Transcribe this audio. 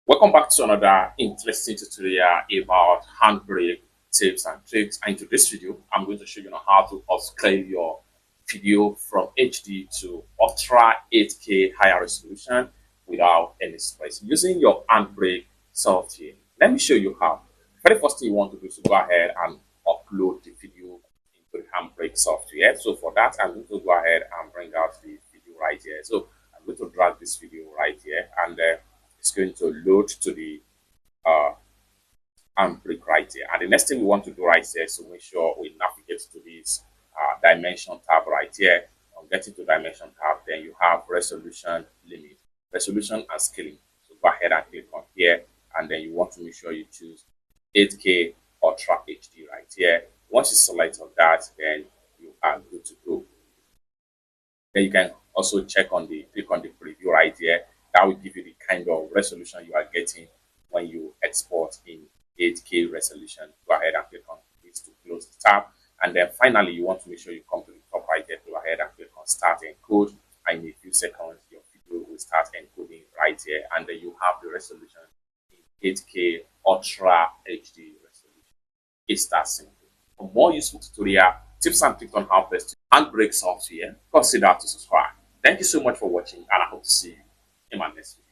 Welcome back to another interesting tutorial about handbrake tips and tricks. And in this video, I'm going to show you how to upscale your video from HD to Ultra 8K higher resolution without any stress using your handbrake software. Let me show you how. The very first thing you want to do is to go ahead and upload the video into the handbrake software. So for that, I'm going to go ahead and bring out the video right here. So I'm going to drag this video right here, and it's going to load to the handbrake right here. And the next thing we want to do right here is to make sure we navigate to this dimension tab right here. On getting to dimension tab, then you have resolution limit, resolution and scaling. So go ahead and click on here, and then you want to make sure you choose 8K Ultra HD right here. Once you select on that, then you are good to go. Then you can also click on the preview right here. That will give you the kind of resolution you are getting when you export in 8K resolution. Go ahead and click on this to close the tab. And then finally, you want to make sure you come to the top right here. Go ahead and click on Start Encode. And in a few seconds, your video will start encoding right here. And then you have the resolution in 8K Ultra HD resolution. It's that simple. For more useful tutorial, tips and tricks on how best to handbrake software, consider to subscribe. Thank you so much for watching, and I hope to see you in my next video.